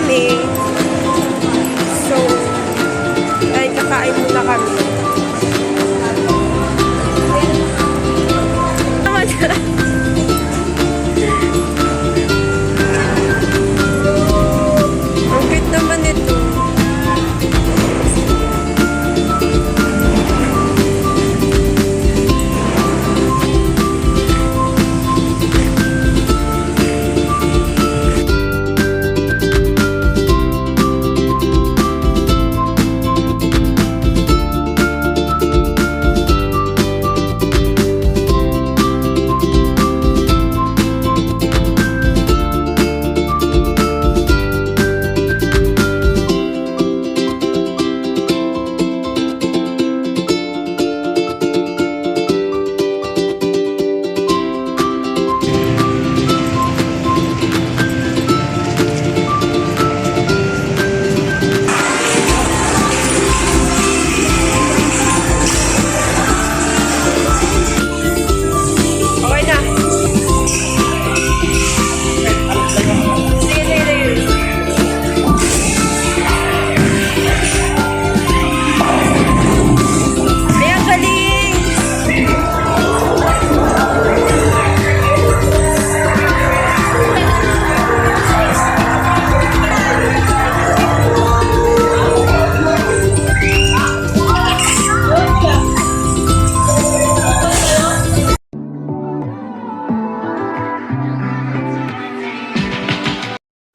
kami. So, ay kakain muna kami. Ang cute naman ito.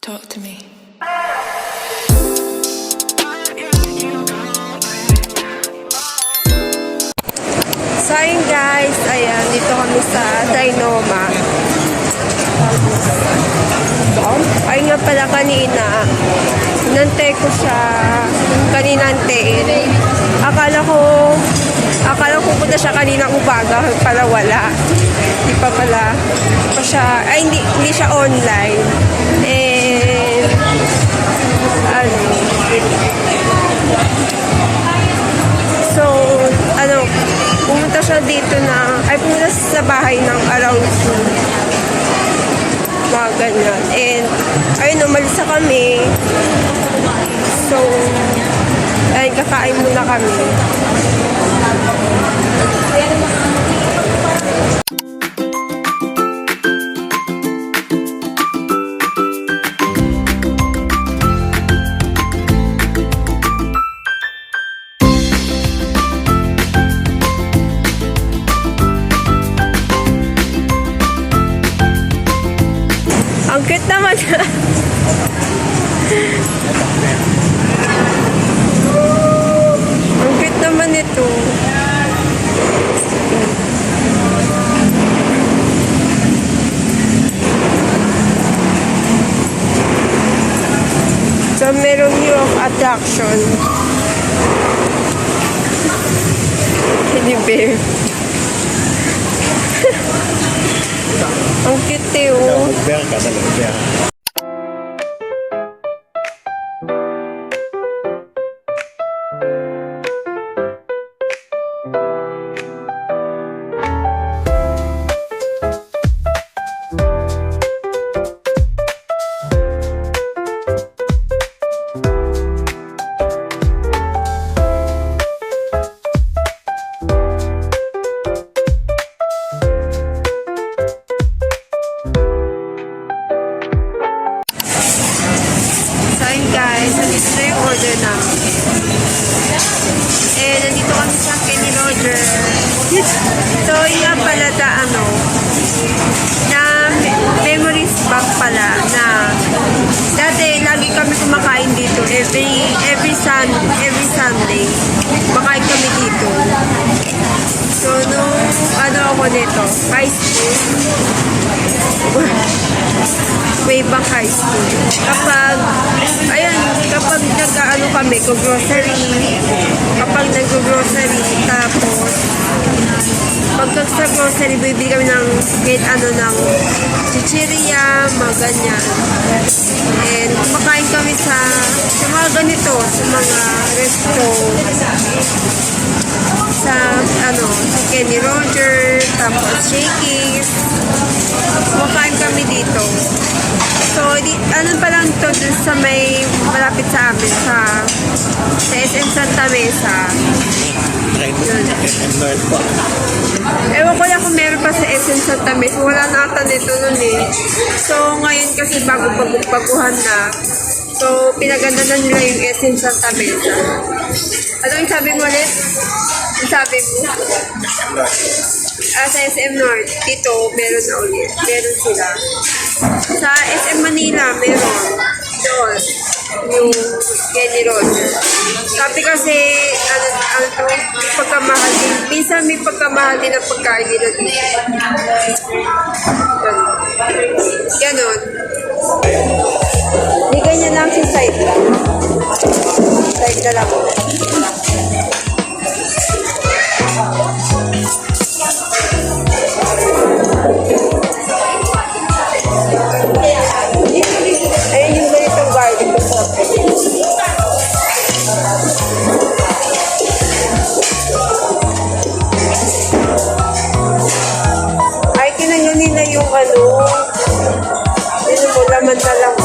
Talk to me. So ayun guys, ayan, dito kami sa Trinoma. Ayun nga pala kanina, nante ko siya, kaninante. Akala ko pupunta siya kanina umaga, pala wala. Hindi pa pala. Siya, ay hindi siya online. And, so, pumunta siya dito pumunta sa bahay ng around 2. Mga ganyan. And, ayun, umalis na kami. So, ayun, kakain muna kami. Ang cute naman. Ang cute naman ito. So, merong view of attraction. Teddy bear. Ang cute eh, oh. Magbear ka talaga. Guys, nandito na yung order namin. Eh, nandito kami sa Kenny Roger. So, yung nga pala na memories bank pala na dati lagi kami kumakain dito every Sunday. Kumakain kami dito. So, ako nito, high school. Way back high school. Kapag kami, kapag nag-grocery, tapos, pagkag sa grocery, bibili kami ng kahit ng chichirya, mga ganyan. And, kumakain kami sa mga ganito, sa mga resto, sa Kenny Roger, tapos Shakey's, kumakain kami dito. So, ano pa lang to dun sa may malapit sa amin, sa SM Santa Mesa. Yun. Ewan ko lang kung meron pa sa SM Santa Mesa. Wala na ata nito nun eh. So, ngayon kasi baguhan na. So, pinaganda na nila yung SM Santa Mesa. Ano yung sabi mo ulit? Yung sabi mo? Sa SM North, dito, meron na ulit. Meron sila. Sa SM Manila, meron. Doon. Yung Kenny Road. Sabi kasi, ano to, may pagkamahal din. Minsan may pagkamahal din ang pagkain nila dito. Ganon. Hindi ganyan lang si side lang. Side na lang. Ayun yung ganitong garlic. Ay, kinanya nila yung ano. Ano mo, laman na lang.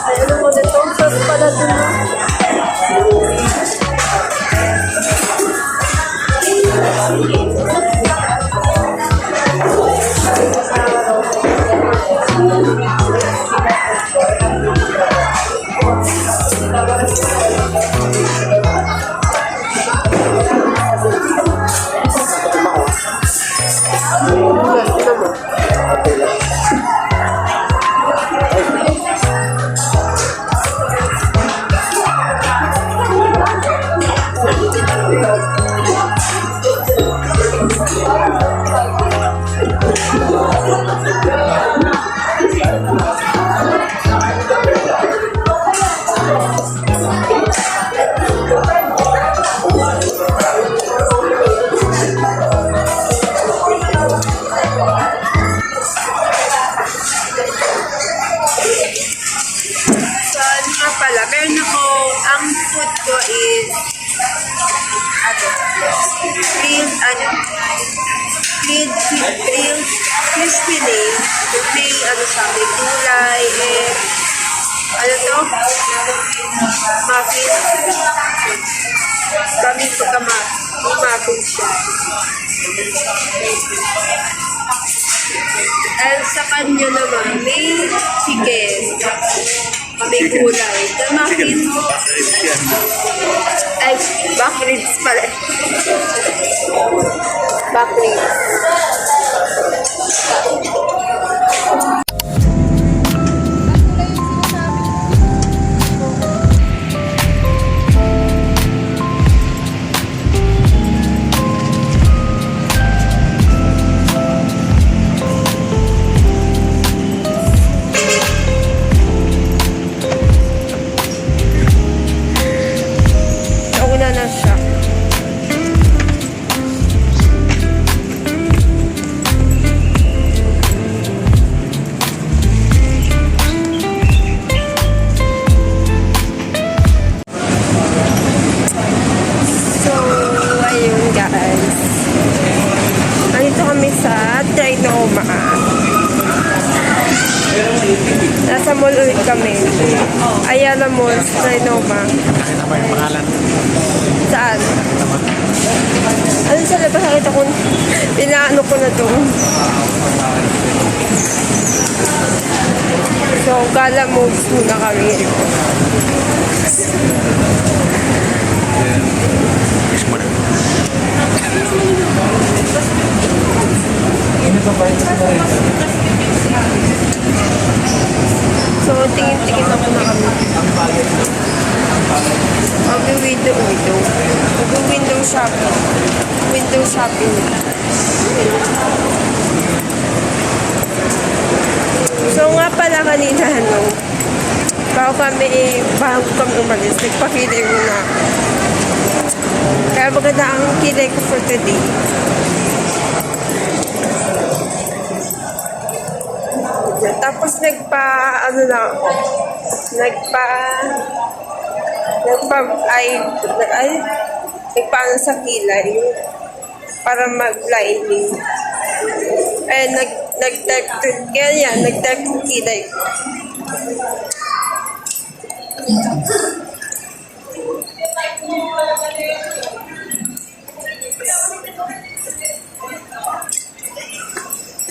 Ay, ano mo dito? Tapos pala dun mo. So, ano nga pala, meron ako, ang food ko is, grilled crispy leg. May, may gulay, muffin. Kami muffin siya. And sa kanya naman, may chicken. May gulay. The muffin, ay, back ribs pala. Back ribs. Nauna na siya. So, ayun guys. Nandito kami sa Trinoma. Nasa mall ulit kami. Ayala Mall, Trinoma. Nakita mo yung pangalan? Saan? Ano sa labas? Nakita ko, pinaano ko na to. So, gala moves muna kami. Kiss mo na. So, tingin-tingin ako na kami. Mag-window shopping. Window shopping. So, nga pala kanina, bago kami umalis, nagpakilay muna. Kaya maganda ang kilay ko for today. Tapos nagpa sa kilay para mag-lining. Eh, nag-type ng kilay ko.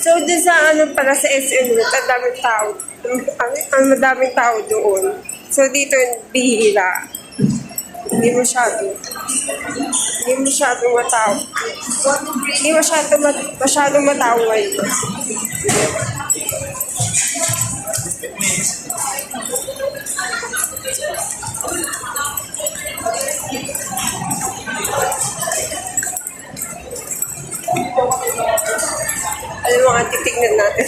So, dun sa pala sa SM, madaming tao. Madaming tao doon. So, dito, bihira. Hindi masyado matao. Hindi masyado matao ngayon. Alam mo nga, titignan natin.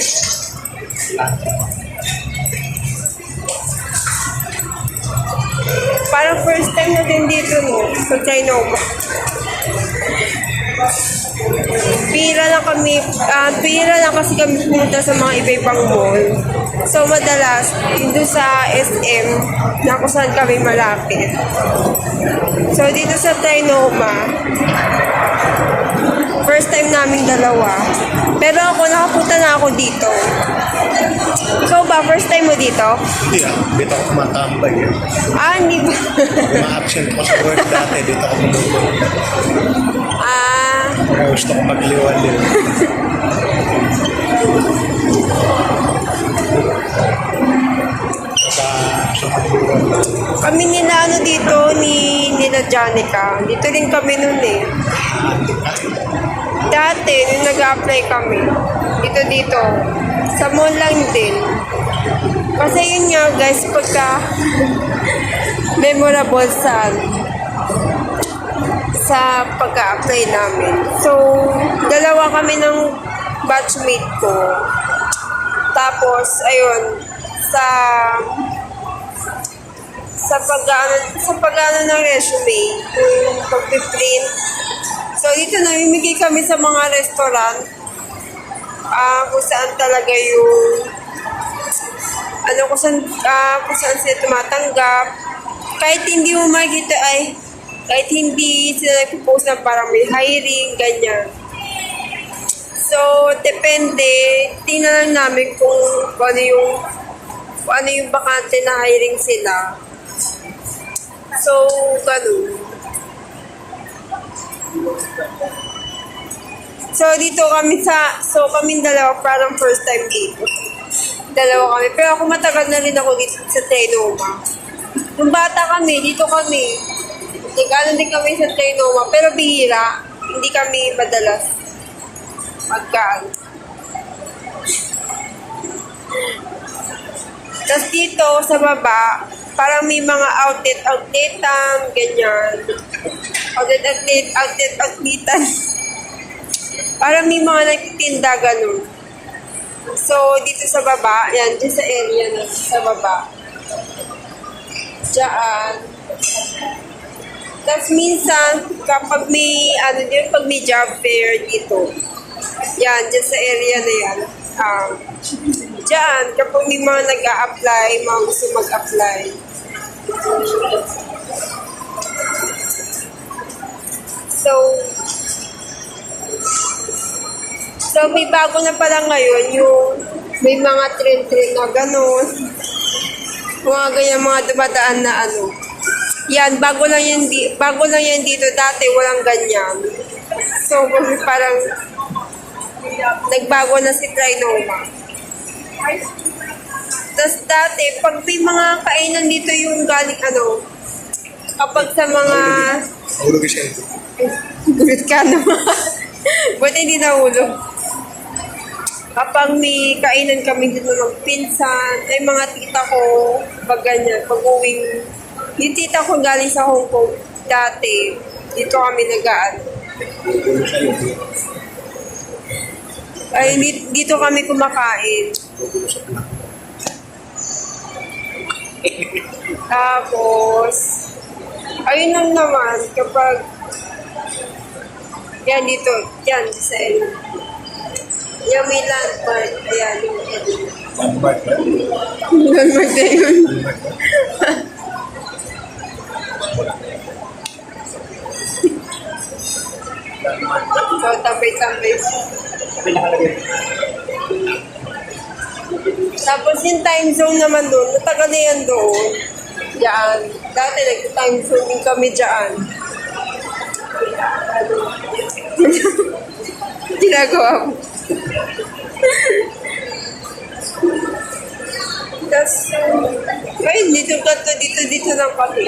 Parang first time na din dito, no? Sa Trinoma. Pira lang kasi kami pumunta sa mga iba-ibang mall. So, madalas, dito sa SM, na kung saan kami malapit. So, dito sa Trinoma, first time namin dalawa. Pero ako, nakapunta na ako dito. Ikaw ba, first time mo dito? Hindi dito ako kumatambay eh. Hindi ba? Uma-absent ko sa work dati, dito ako pumupunta. Kaya gusto ko magliwaliw. sa Kami nila dito, nila Janica. Dito rin kami nun eh. Dati, nung nag-apply kami, dito. Sa mall lang din. Kasi yun nga guys, pagka memorable sa pagka-apply namin. So, dalawa kami ng batchmate ko. Tapos, ayun, sa pag-ano ng resume, yung pag-print. So, dito namimigay kami sa mga restaurant kung saan talaga yung kung saan sila tumatanggap. Kahit hindi mo makikita kahit hindi sila nagpo-post na parang may hiring, ganyan. So, depende. Tingnan lang namin kung ano yung bakante na hiring sila. So, ganun. So, dito kaming dalawa, parang first time dito. Dalawa kami. Pero ako matagal na rin ako dito sa Trinoma. Nung bata kami, dito kami. Nag-ano din kami sa Trinoma, pero bihira. Hindi kami madalas magkaan. Tapos dito, sa baba, parang may mga outlet-outletan, ganyan. Outlet-outletan. Parang may mga nagtitinda, ganun. So, dito sa baba, yan, dito sa area na, sa baba. Diyan. Tapos minsan, kapag may, pag may job fair dito, yan, dyan sa area na yan, diyan, kapag may mga nag-a-apply, mga gusto mag-apply. So, may bago na pala ngayon, yung may mga trend-trend na gano'n. Mga ganyan, mga dumadaan na Yan, bago lang yan dito. Dati walang ganyan. So, parang nagbago na si Trinoma. Tapos dati, pag may mga kainan dito yung galing kapag sa mga... Ulo Vicente. Gulit ka naman. Buti hindi nahulog. Kapag may kainan kami dito ng pinsan, ay mga tita ko, pag ganyan, pag uwing, yung tita ko galing sa Hong Kong dati, dito kami nagaan. Gulo siya yung Ay, dito kami kumakain. gulo sa pinak. Tapos, ayun lang naman, kapag, yan dito, yan, sa yung may landmark, ayan, yung Landmark ba? landmark na yun. So, tambay-tambay. Pinakalagay. Tapos yung time zone naman doon, matagal na yan doon. Diyan. Dati nag-time zone din kami diyan. Ginagawa mo. Tapos, ayun, dito lang kami.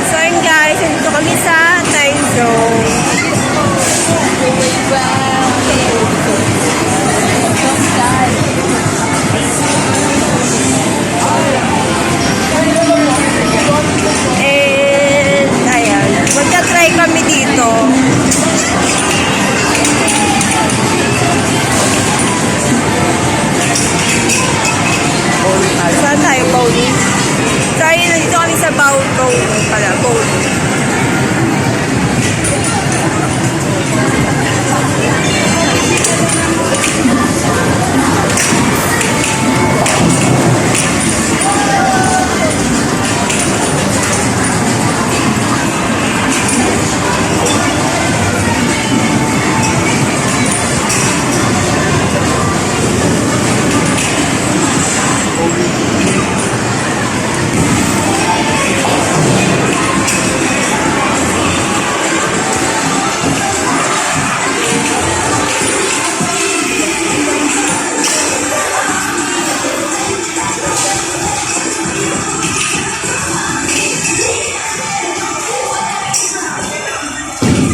So yun guys, nandito kami sa time zone. And ayan, magka-try kami dito. Saan tayo, bowling? Try, nandito kami sa bowling pala, bowling.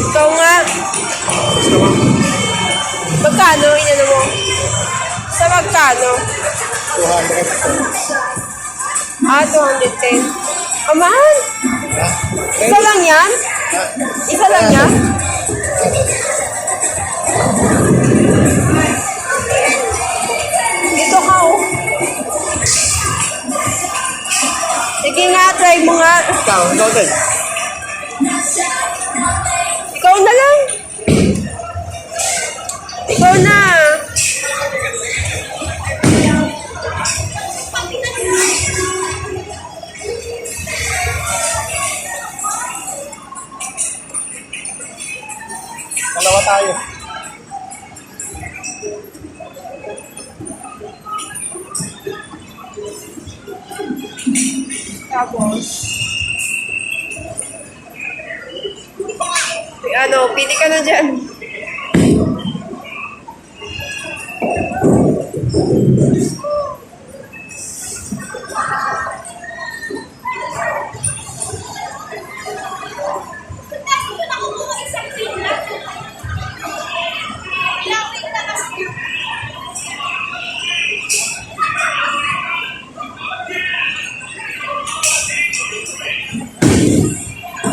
Ikaw nga. Magkano? Inano mo? Sa magkano? 200. 210. Ah, mahal? Isa lang yan? Isa lang yan? Dito ka, oh. Sige nga, try mo nga. Ikaw din. Ikaw na lang. Ikaw na. Dalawa tayo. Tapos, ano, pili ka na dyan.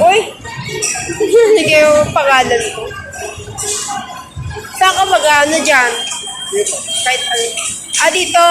Uy! Sige yung pangalan ko. Saan ka mag-ano dyan? Dito. Kahit ano. Ah, dito.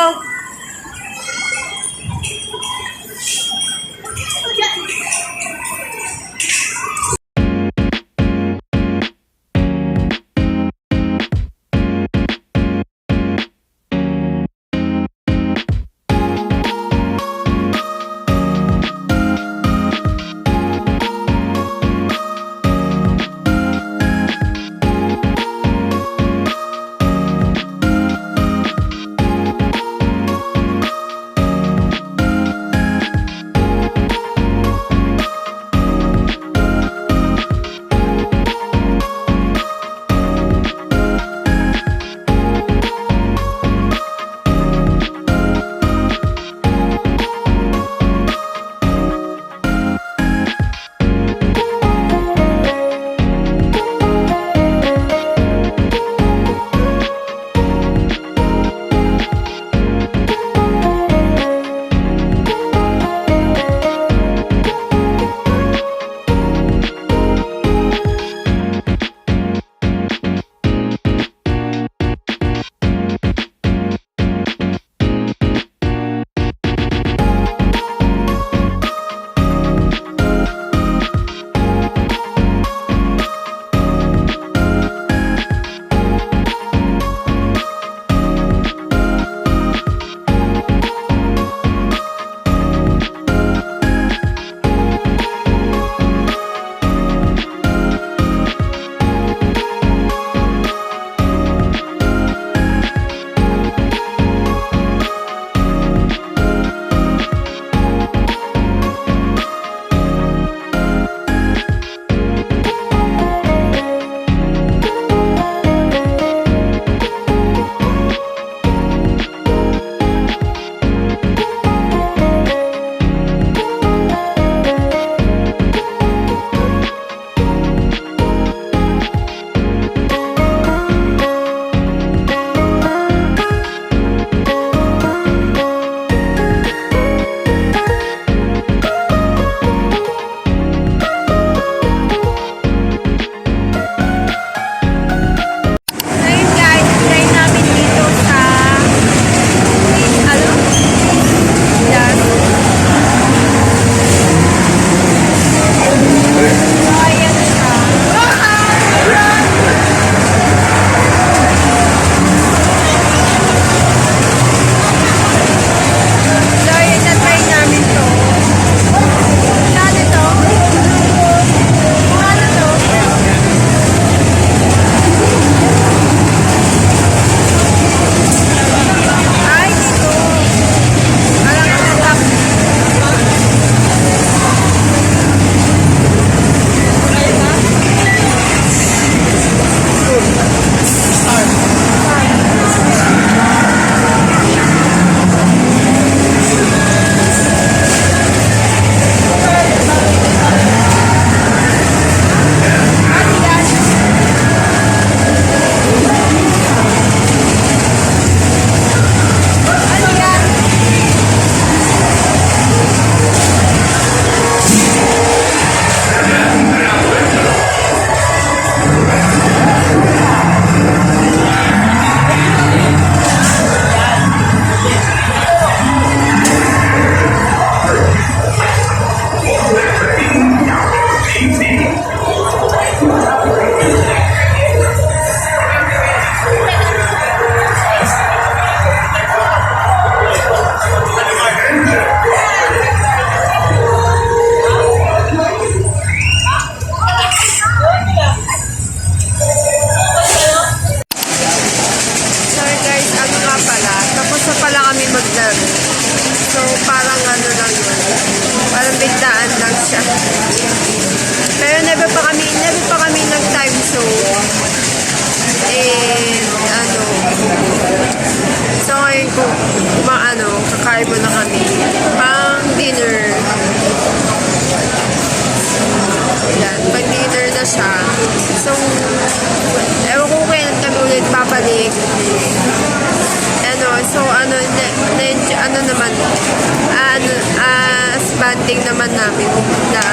as banding naman namin na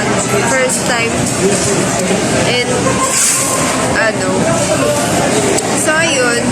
first time. And so ayun,